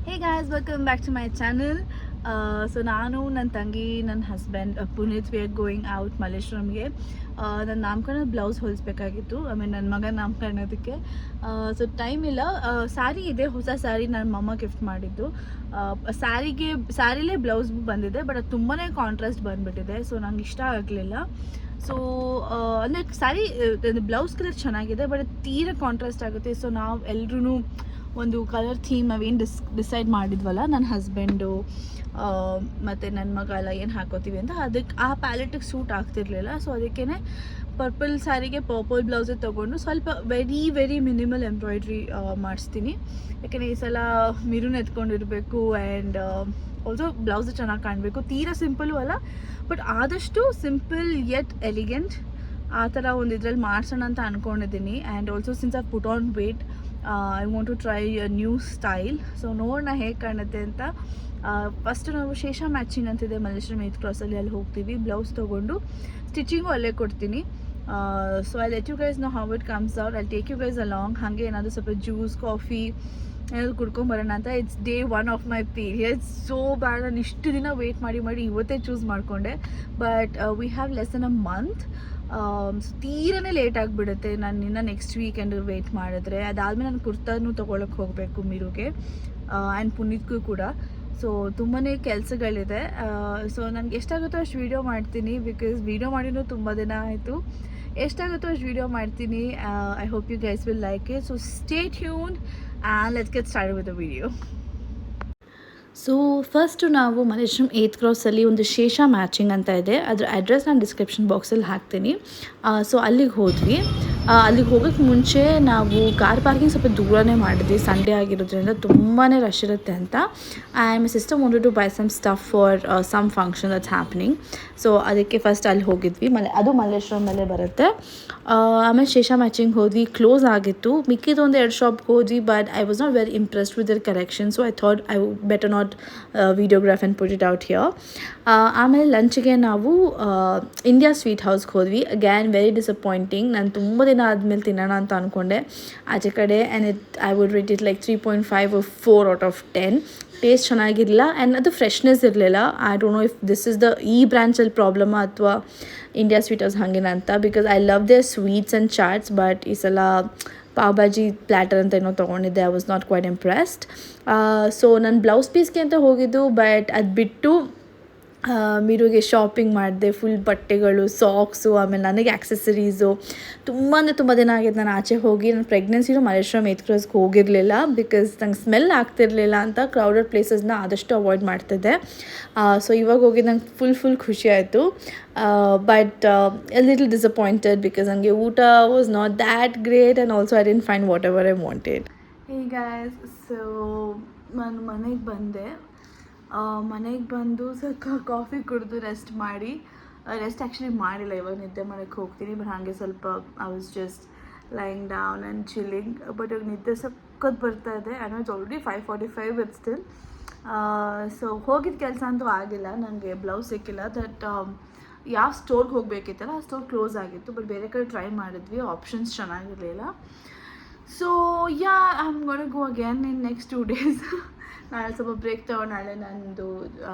Hey guys, welcome back to my channel. So ನಾನು ನನ್ನ ತಂಗಿ ನನ್ನ husband Puneet we are going out ಮಲ್ಲೇಶ್ವರಂಗೆ. ನನ್ನ ನಾಮಕರಣ ಬ್ಲೌಸ್ ಹೊಲಿಸ್ಬೇಕಾಗಿತ್ತು. ನನ್ನ ಮಗನ ನಾಮಕರಣದಕ್ಕೆ. ಸೊ ಟೈಮ್ ಇಲ್ಲ. ಸ್ಯಾರಿ ಇದೆ, ಹೊಸ ಸ್ಯಾರಿ ನನ್ನ ಮಮ್ಮ ಗಿಫ್ಟ್ ಮಾಡಿದ್ದು. ಸ್ಯಾರಿಲೇ ಬ್ಲೌಸ್ ಬಂದಿದೆ, ಬಟ್ ಅದು ತುಂಬಾ ಕಾಂಟ್ರಾಸ್ಟ್ ಬಂದುಬಿಟ್ಟಿದೆ. ಸೊ ನಂಗೆ ಇಷ್ಟ ಆಗಲಿಲ್ಲ. ಸೊ ಅಂದರೆ ಸ್ಯಾರಿ ಬ್ಲೌಸ್ ಕಲರ್ ಚೆನ್ನಾಗಿದೆ, ಬಟ್ ತೀರಾ ಕಾಂಟ್ರಾಸ್ಟ್ ಆಗುತ್ತೆ. ಸೊ ನಾವು ಎಲ್ಲರೂ ಒಂದು ಕಲರ್ ಥೀಮ್ ನಾವೇನು ಡಿಸೈಡ್ ಮಾಡಿದ್ವಲ್ಲ, ನನ್ನ ಹಸ್ಬೆಂಡು ಮತ್ತು ನನ್ನ ಮಗ ಎಲ್ಲ ಏನು ಹಾಕೋತೀವಿ ಅಂತ, ಅದಕ್ಕೆ ಆ ಪ್ಯಾಲೆಟಿಗೆ ಸೂಟ್ ಆಗ್ತಿರ್ಲಿಲ್ಲ. ಸೊ ಅದಕ್ಕೇ ಪರ್ಪಲ್ ಸ್ಯಾರಿಗೆ ಪರ್ಪಲ್ ಬ್ಲೌಸೇ ತೊಗೊಂಡು ಸ್ವಲ್ಪ ವೆರಿ ಮಿನಿಮಲ್ ಎಂಬ್ರಾಯ್ಡ್ರಿ ಮಾಡಿಸ್ತೀನಿ. ಯಾಕೆಂದರೆ ಈ ಸಲ ಮಿರೂನ್ ಎತ್ಕೊಂಡಿರಬೇಕು ಆ್ಯಂಡ್ ಆಲ್ಸೋ ಬ್ಲೌಸ್ ಚೆನ್ನಾಗಿ ಕಾಣಬೇಕು. ತೀರಾ ಸಿಂಪಲ್ಲು ಅಲ್ಲ, ಬಟ್ ಆದಷ್ಟು ಸಿಂಪಲ್ ಯೆಟ್ ಎಲಿಗೆಂಟ್ ಆ ಥರ ಒಂದು ಇದ್ರಲ್ಲಿ ಮಾಡಿಸೋಣ ಅಂತ ಅಂದ್ಕೊಂಡಿದ್ದೀನಿ. And also since I put on weight, I want to try a new style. So ನೋಡೋಣ ಹೇಗೆ ಕಾಣುತ್ತೆ ಅಂತ. ಫಸ್ಟ್ ನಾವು ಶೇಷ ಮ್ಯಾಚಿಂಗ್ ಅಂತಿದೆ ಮಲ್ಲೇಶ್ವರಂ 8th ಕ್ರಾಸಲ್ಲಿ, ಅಲ್ಲಿ ಹೋಗ್ತೀವಿ. ಬ್ಲೌಸ್ ತೊಗೊಂಡು ಸ್ಟಿಚಿಂಗು ಅಲ್ಲೇ ಕೊಡ್ತೀನಿ. So I let you guys know how it comes out. I take you guys along. ಹಾಗೆ ಏನಾದರೂ ಸ್ವಲ್ಪ ಜ್ಯೂಸ್ ಕಾಫಿ ಏನಾದರೂ ಕುಡ್ಕೊಂಬರೋಣ ಅಂತ. It's day 1 of my periods. So bad. ನಾನು ಇಷ್ಟು ದಿನ ವೆಯ್ಟ್ ಮಾಡಿ ಇವತ್ತೇ ಚೂಸ್ ಮಾಡಿಕೊಂಡೆ. But we have less then a month. So ತೀರನೇ ಲೇಟ್ ಆಗಿಬಿಡುತ್ತೆ ನಾನು ಇನ್ನು ನೆಕ್ಸ್ಟ್ ವೀಕೆಂಡ್ ವೆಯ್ಟ್ ಮಾಡಿದ್ರೆ. ಅದಾದಮೇಲೆ ನಾನು ಕುರ್ತಾನು ತೊಗೊಳಕ್ಕೆ ಹೋಗಬೇಕು ಮಿರುಗೆ ಆ್ಯಂಡ್ ಪುನೀತ್ಗೂ ಕೂಡ. ಸೊ ತುಂಬಾ ಕೆಲಸಗಳಿದೆ. ಸೊ ನನಗೆ ಎಷ್ಟಾಗುತ್ತೋ ಅಷ್ಟು ವೀಡಿಯೋ ಮಾಡ್ತೀನಿ, ಬಿಕಾಸ್ ವೀಡಿಯೋ ಮಾಡಿನೂ ತುಂಬ ದಿನ ಆಯಿತು. ಎಷ್ಟಾಗುತ್ತೋ ಅಷ್ಟು ವೀಡಿಯೋ ಮಾಡ್ತೀನಿ. I hope you guys will like it. So stay tuned and let's get start with the video. So first ನಾವು ಮಲ್ಲೇಶ್ವರಂ 8th ಕ್ರಾಸಲ್ಲಿ ಒಂದು ಶೇಷ ಮ್ಯಾಚಿಂಗ್ ಅಂತ ಇದೆ. ಅದರ ಅಡ್ರೆಸ್ ನಾನು ಡಿಸ್ಕ್ರಿಪ್ಷನ್ ಬಾಕ್ಸಲ್ಲಿ ಹಾಕ್ತೀನಿ. ಸೊ ಅಲ್ಲಿಗೆ ಹೋದ್ವಿ. ಅಲ್ಲಿಗೆ ಹೋಗೋಕ್ಕೆ ಮುಂಚೆ ನಾವು ಕಾರ್ ಪಾರ್ಕಿಂಗ್ ಸ್ವಲ್ಪ ದೂರನೇ ಮಾಡಿದ್ವಿ, ಸಂಡೇ ಆಗಿರೋದ್ರಿಂದ ತುಂಬಾ ರಶ್ ಇರುತ್ತೆ ಅಂತ. And my sister wanted to buy some stuff for some function that's happening. So ಅದಕ್ಕೆ ಫಸ್ಟ್ ಅಲ್ಲಿ ಹೋಗಿದ್ವಿ. ಅದು ಮಲ್ಲೇಶ್ವರಮಲ್ಲೇ ಬರುತ್ತೆ. ಆಮೇಲೆ ಶೇಷ ಮ್ಯಾಚಿಂಗ್ ಹೋದ್ವಿ. ಕ್ಲೋಸ್ ಆಗಿತ್ತು. ಮಿಕ್ಕಿದ ಒಂದು 2 ಶಾಪ್ಗೆ ಹೋದ್ವಿ, but I was not very impressed with their collection. So I thought I better not videograph and put it out here. ಆಮೇಲೆ ಲಂಚ್ಗೆ ನಾವು ಇಂಡಿಯಾ ಸ್ವೀಟ್ ಹೌಸ್ಗೆ ಹೋದ್ವಿ. Again very disappointing. ನಾನು ತುಂಬ ದಿನ ಆದಮೇಲೆ ತಿನ್ನೋಣ ಅಂತ ಅಂದ್ಕೊಂಡೆ ಆಚೆ ಕಡೆ. And I would rate it like 3.5 or 4 out of 10. Taste ಚೆನ್ನಾಗಿರಲಿಲ್ಲ ಆ್ಯಂಡ್ ಅದು ಫ್ರೆಶ್ನೆಸ್ ಇರಲಿಲ್ಲ. I don't know if this is the ಈ ಬ್ರ್ಯಾಂಚಲ್ಲಿ ಪ್ರಾಬ್ಲಮ್ ಅಥವಾ ಇಂಡಿಯಾ ಸ್ವೀಟ್ ಹೌಸ್ ಹಾಗೇನ ಅಂತ, because I love their sweets and chats. But ಈ ಸಲ pav bhaji platter ಅಂತ ಏನೋ ತೊಗೊಂಡಿದ್ದೆ. I was not quite impressed. So ನಾನು ಬ್ಲೌಸ್ ಪೀಸ್ಗೆ ಅಂತ ಹೋಗಿದ್ದು, ಬಟ್ ಅದು ಬಿಟ್ಟು ಮಿರುಗೆ ಶಾಪಿಂಗ್ ಮಾಡಿದೆ. ಫುಲ್ ಬಟ್ಟೆಗಳು, ಸಾಕ್ಸು, ಆಮೇಲೆ ನನಗೆ ಆ್ಯಕ್ಸೆಸರೀಸು. ತುಂಬ ದಿನ ಆಗಿದೆ ನಾನು ಆಚೆ ಹೋಗಿ. ನಾನು ಪ್ರೆಗ್ನೆನ್ಸಿನೂ ಮಲ್ಲೇಶ್ವರಂ 8th ಕ್ರಾಸ್ಗೆ ಹೋಗಿರಲಿಲ್ಲ, ಬಿಕಾಸ್ ನಂಗೆ ಸ್ಮೆಲ್ ಆಗ್ತಿರಲಿಲ್ಲ ಅಂತ ಕ್ರೌಡೆಡ್ ಪ್ಲೇಸಸ್ನ ಆದಷ್ಟು ಅವಾಯ್ಡ್ ಮಾಡ್ತಿದ್ದೆ. ಸೊ ಇವಾಗ ಹೋಗಿ ನಂಗೆ ಫುಲ್ ಖುಷಿ ಆಯಿತು. But a little disappointed, because ನನಗೆ ಊಟ was not that great and also I didn't find whatever I wanted. Hey guys, so ನಾನು ಮನೆಗೆ ಬಂದೆ. ಮನೆಗೆ ಬಂದು ಸ್ವಲ್ಪ ಕಾಫಿ ಕುಡಿದು ರೆಸ್ಟ್ ಆ್ಯಕ್ಚುಲಿ ಮಾಡಿಲ್ಲ. ಇವಾಗ ನಿದ್ದೆ ಮಾಡೋಕ್ಕೆ ಹೋಗ್ತೀನಿ, ಬಟ್ ಹಾಗೆ ಸ್ವಲ್ಪ I was just lying down and chilling. But ಇವಾಗ ನಿದ್ದೆ ಸಕ್ಕತ್ ಬರ್ತಾ ಇದೆ. And it's already 5:45 but still. So ಹೋಗಿದ್ದ ಕೆಲಸ ಅಂತೂ ಆಗಿಲ್ಲ. ನನಗೆ ಬ್ಲೌಸ್ ಸಿಕ್ಕಿಲ್ಲ. ದಟ್ ಯಾವ ಸ್ಟೋರ್ಗೆ ಹೋಗಬೇಕಿತ್ತಲ್ಲ ಆ ಸ್ಟೋರ್ ಕ್ಲೋಸ್ ಆಗಿತ್ತು. ಬಟ್ ಬೇರೆ ಕಡೆ ಟ್ರೈ ಮಾಡಿದ್ವಿ, ಆಪ್ಷನ್ಸ್ ಚೆನ್ನಾಗಿರಲಿಲ್ಲ. So yeah I am gonna go again in next 2 days. ನಾಳೆ ಸ್ವಲ್ಪ ಬ್ರೇಕ್ ತೊಗೊಂಡು ನಾಳೆ ನಂದು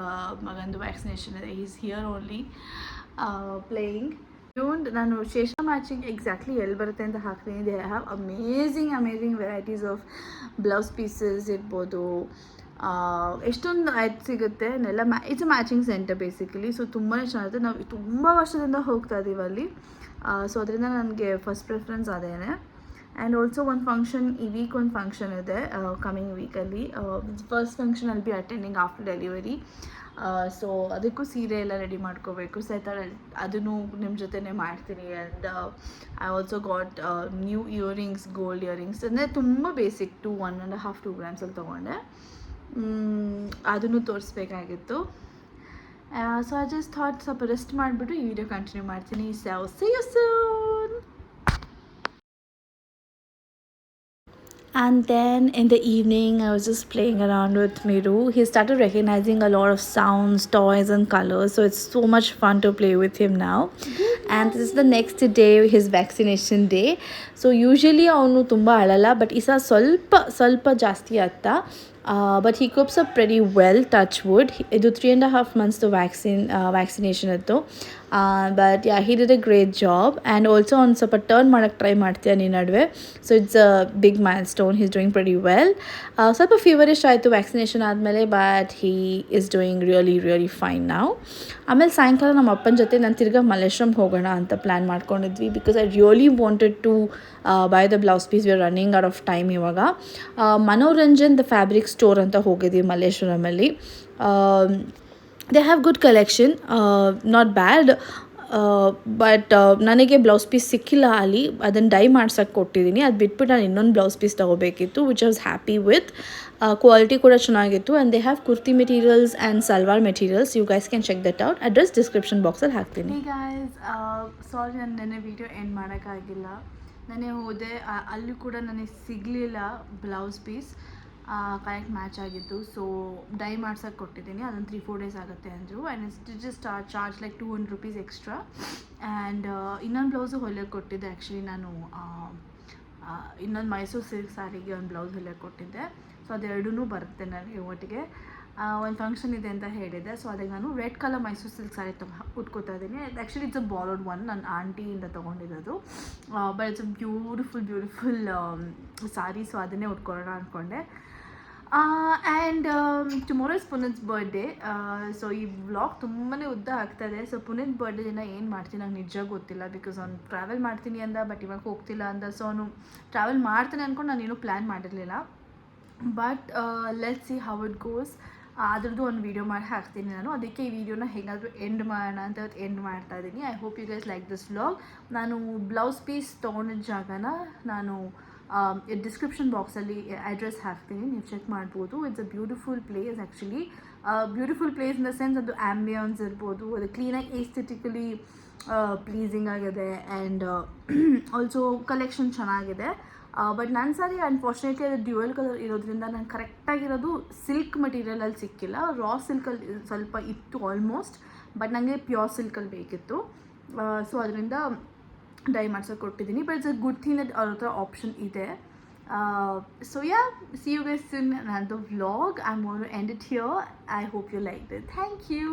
ಮಗಂದು ವ್ಯಾಕ್ಸಿನೇಷನ್ ಇದೆ. Is here only playing. ನಾನು ಶೇಷ ಮ್ಯಾಚಿಂಗ್ ಎಕ್ಸಾಕ್ಟ್ಲಿ ಎಲ್ಲಿ ಬರುತ್ತೆ ಅಂತ ಹಾಕ್ತೀನಿ. They have amazing varieties of blouse pieces ಇರ್ಬೋದು. ಎಷ್ಟೊಂದು ಆಯ್ತು ಸಿಗುತ್ತೆ ನೆಲ್ಲ. It's a matching centre basically. So ತುಂಬಾ ಚೆನ್ನಾಗಿರುತ್ತೆ. ನಾವು ತುಂಬ ವರ್ಷದಿಂದ ಹೋಗ್ತಾ ಇದ್ದೀವಿ ಅಲ್ಲಿ. ಸೊ ಅದರಿಂದ ನನಗೆ ಫಸ್ಟ್ ಪ್ರಿಫರೆನ್ಸ್ ಅದೇನೆ. ಆ್ಯಂಡ್ ಆಲ್ಸೋ ಒಂದು ಫಂಕ್ಷನ್, ಈ ವೀಕ್ ಒಂದು ಫಂಕ್ಷನ್ ಇದೆ ಕಮಿಂಗ್ ವೀಕಲ್ಲಿ. ಫಸ್ಟ್ ಫಂಕ್ಷನ್ ಅಲ್ಲಿ B attending after delivery. So ಅದಕ್ಕೂ ಸೀರೆ ಎಲ್ಲ ರೆಡಿ ಮಾಡ್ಕೋಬೇಕು. ಸೊ ಈ ಥರ ಅದನ್ನು ನಿಮ್ಮ ಜೊತೆನೇ ಮಾಡ್ತೀನಿ. And I also got new earrings, gold earrings. ಅಂದರೆ ತುಂಬ ಬೇಸಿಕ್ 1.5-2 grams ಅಲ್ಲಿ ತೊಗೊಂಡೆ. ಅದನ್ನು ತೋರಿಸ್ಬೇಕಾಗಿತ್ತು. ಸೊ ಐ ಜಸ್ಟ್ ಥಾಟ್ ಸ್ವಲ್ಪ ರೆಸ್ಟ್ ಮಾಡಿಬಿಟ್ಟು ಈ ವಿಡಿಯೋ ಕಂಟಿನ್ಯೂ ಮಾಡ್ತೀನಿ. So see you soon. And then in the evening, I was just playing around with Miru. He started recognizing a lot of sounds, toys, and colors. So it's so much fun to play with him now. And this is the next day, his vaccination day. So usually ಅವನು ತುಂಬ ಅಳಲ್ಲ, but ಈ ಸಲ ಸ್ವಲ್ಪ ಜಾಸ್ತಿ ಅತ್ತ. But he copes up pretty well, touch wood. ಇದು 3.5 months to vaccination ಇತ್ತು. But yeah, he did a great job. And also on ಸ್ವಲ್ಪ ಟರ್ನ್ ಮಾಡೋಕ್ಕೆ ಟ್ರೈ ಮಾಡ್ತೀಯಾನೆ ಈ ನಡುವೆ. So it's a big milestone. He's doing pretty well. ಸ್ವಲ್ಪ feverish ಆಯಿತು vaccination ಆದಮೇಲೆ, but he is doing really fine ನಾವು. ಆಮೇಲೆ ಸಾಯಂಕಾಲ ನಮ್ಮ ಅಪ್ಪನ ಜೊತೆ ನಾನು ತಿರ್ಗಾ ಮಲ್ಲೇಶ್ವರಂ ಹೋಗೋಣ ಅಂತ ಪ್ಲ್ಯಾನ್ ಮಾಡ್ಕೊಂಡಿದ್ವಿ, because I really wanted to buy the blouse piece. We are running out of time ಇವಾಗ. ಮನೋರಂಜನ್ ದ ಫ್ಯಾಬ್ರಿಕ್ ಸ್ಟೋರ್ ಅಂತ ಹೋಗಿದ್ವಿ ಮಲ್ಲೇಶ್ವರಮಲ್ಲಿ. They have good collection, not bad. But ನನಗೆ ಬ್ಲೌಸ್ ಪೀಸ್ ಸಿಕ್ಕಿಲ್ಲ ಅಲ್ಲಿ, ಅದನ್ನು ಡೈ ಮಾಡ್ಸೋಕ್ಕೆ ಕೊಟ್ಟಿದ್ದೀನಿ. ಅದು ಬಿಟ್ಬಿಟ್ಟು ನಾನು ಇನ್ನೊಂದು ಬ್ಲೌಸ್ ಪೀಸ್ ತೊಗೋಬೇಕಿತ್ತು, which I was happy with. Quality ಕೂಡ ಚೆನ್ನಾಗಿತ್ತು. And they have kurti materials and salwar materials. You guys can check that out. Address description ಬಾಕ್ಸಲ್ಲಿ ಹಾಕ್ತೀನಿ. ಗೈಸ್, ಸಾರಿ ನಾನು ನೆನ್ನೆ ವೀಡಿಯೋ ಎಂಡ್ ಮಾಡೋಕ್ಕಾಗಿಲ್ಲ. ನೆನ್ನೆ ಹೋದೆ, ಅಲ್ಲಿ ಕೂಡ ನನಗೆ ಸಿಗಲಿಲ್ಲ ಬ್ಲೌಸ್ ಪೀಸ್ ಕರೆಕ್ಟ್ ಮ್ಯಾಚ್ ಆಗಿತ್ತು. ಸೊ ಡೈ ಮಾಡ್ಸೋಕ್ಕೆ ಕೊಟ್ಟಿದ್ದೀನಿ, ಅದೊಂದು 3-4 days ಆಗುತ್ತೆ ಅಂದರು. And it's just charge like 200 rupees extra. And ಇನ್ನೊಂದು ಬ್ಲೌಸು ಹೊಲಿಯೋಕ್ಕೆ ಕೊಟ್ಟಿದ್ದೆ. ಆ್ಯಕ್ಚುಲಿ ನಾನು ಇನ್ನೊಂದು ಮೈಸೂರು ಸಿಲ್ಕ್ ಸ್ಯಾರಿಗೆ ಒಂದು ಬ್ಲೌಸ್ ಹೊಲಿಯೋಕ್ಕೆ ಕೊಟ್ಟಿದ್ದೆ. ಸೊ ಅದೆರಡೂ ಬರುತ್ತೆ ನನಗೆ ಒಟ್ಟಿಗೆ. ಒಂದು ಫಂಕ್ಷನ್ ಇದೆ ಅಂತ ಹೇಳಿದೆ. ಸೊ ಅದಕ್ಕೆ ನಾನು red colour Mysuru silk sari ಉಟ್ಕೋತಾ ಇದ್ದೀನಿ. Actually it's a borrowed one, ನನ್ನ ಆಂಟಿಯಿಂದ ತೊಗೊಂಡಿರೋದು. But it's a beautiful sari. So ಅದನ್ನೇ ಉಟ್ಕೊಳ್ಳೋಣ ಅಂದ್ಕೊಂಡೆ. And tomorrow is Puneet's birthday. So ಈ ವ್ಲಾಗ್ ತುಂಬಾ ಉದ್ದ ಆಗ್ತಾಯಿದೆ. ಸೊ ಪುನೀತ್ ಬರ್ಡೇ ದಿನ ಏನು ಮಾಡ್ತೀನಿ ನಂಗೆ ನಿಜ ಗೊತ್ತಿಲ್ಲ, ಬಿಕಾಸ್ ಅವ್ನು ಟ್ರಾವೆಲ್ ಮಾಡ್ತೀನಿ ಅಂದ, ಬಟ್ ಇವಾಗ ಹೋಗ್ತಿಲ್ಲ ಅಂದ. ಸೊ ಅವನು ಟ್ರಾವೆಲ್ ಮಾಡ್ತಾನೆ ಅಂದ್ಕೊಂಡು ನಾನೇನು ಪ್ಲ್ಯಾನ್ ಮಾಡಿರಲಿಲ್ಲ. But let's see how it goes. ಅದ್ರದ್ದು ಒಂದು ವೀಡಿಯೋ ಮಾಡಿ ಹಾಕ್ತೀನಿ ನಾನು. ಅದಕ್ಕೆ ಈ ವಿಡಿಯೋನ ಹೇಗಾದರೂ ಎಂಡ್ ಮಾಡೋಣ ಅಂತ ಎಂಡ್ ಮಾಡ್ತಾ ಇದ್ದೀನಿ. I hope you guys like this vlog. ನಾನು ಬ್ಲೌಸ್ ಪೀಸ್ ತೊಗೊಂಡಿದ್ದ ಜಾಗನ ನಾನು ಡಿಸ್ಕ್ರಿಪ್ಷನ್ ಬಾಕ್ಸಲ್ಲಿ ಅಡ್ರೆಸ್ ಹಾಕ್ತೀನಿ, ನೀವು ಚೆಕ್ ಮಾಡ್ಬೋದು. It's a beautiful place. Actually beautiful place in the sense ಅದು ಆ್ಯಂಬಿಯನ್ಸ್ ಇರ್ಬೋದು, ಅದು ಕ್ಲೀನಾಗಿ ಏಸ್ಥೆಟಿಕಲಿ ಪ್ಲೀಸಿಂಗ್ ಆಗಿದೆ. ಆ್ಯಂಡ್ ಆಲ್ಸೋ ಕಲೆಕ್ಷನ್ ಚೆನ್ನಾಗಿದೆ. ಬಟ್ ನನ್ನ ಸಾರಿ ಅನ್ಫಾರ್ಚುನೇಟ್ಲಿ ಅದು ಡ್ಯುಯಲ್ ಕಲರ್ ಇರೋದ್ರಿಂದ ನಂಗೆ ಕರೆಕ್ಟಾಗಿರೋದು ಸಿಲ್ಕ್ ಮೆಟೀರಿಯಲಲ್ಲಿ ಸಿಕ್ಕಿಲ್ಲ. ರಾ ಸಿಲ್ಕಲ್ಲಿ ಸ್ವಲ್ಪ ಇತ್ತು ಆಲ್ಮೋಸ್ಟ್, ಬಟ್ ನನಗೆ ಪ್ಯೂರ್ ಸಿಲ್ಕಲ್ಲಿ ಬೇಕಿತ್ತು. ಸೊ ಅದರಿಂದ ಡೈ ಮಾಡ್ಸೋಕೆ ಕೊಟ್ಟಿದ್ದೀನಿ. But it's a good thing that ಅವ್ರ ಹತ್ರ ಆಪ್ಷನ್ ಇದೆ. So yeah, see you guys in another vlog. I'm going to end it here. I hope you liked it. Thank you.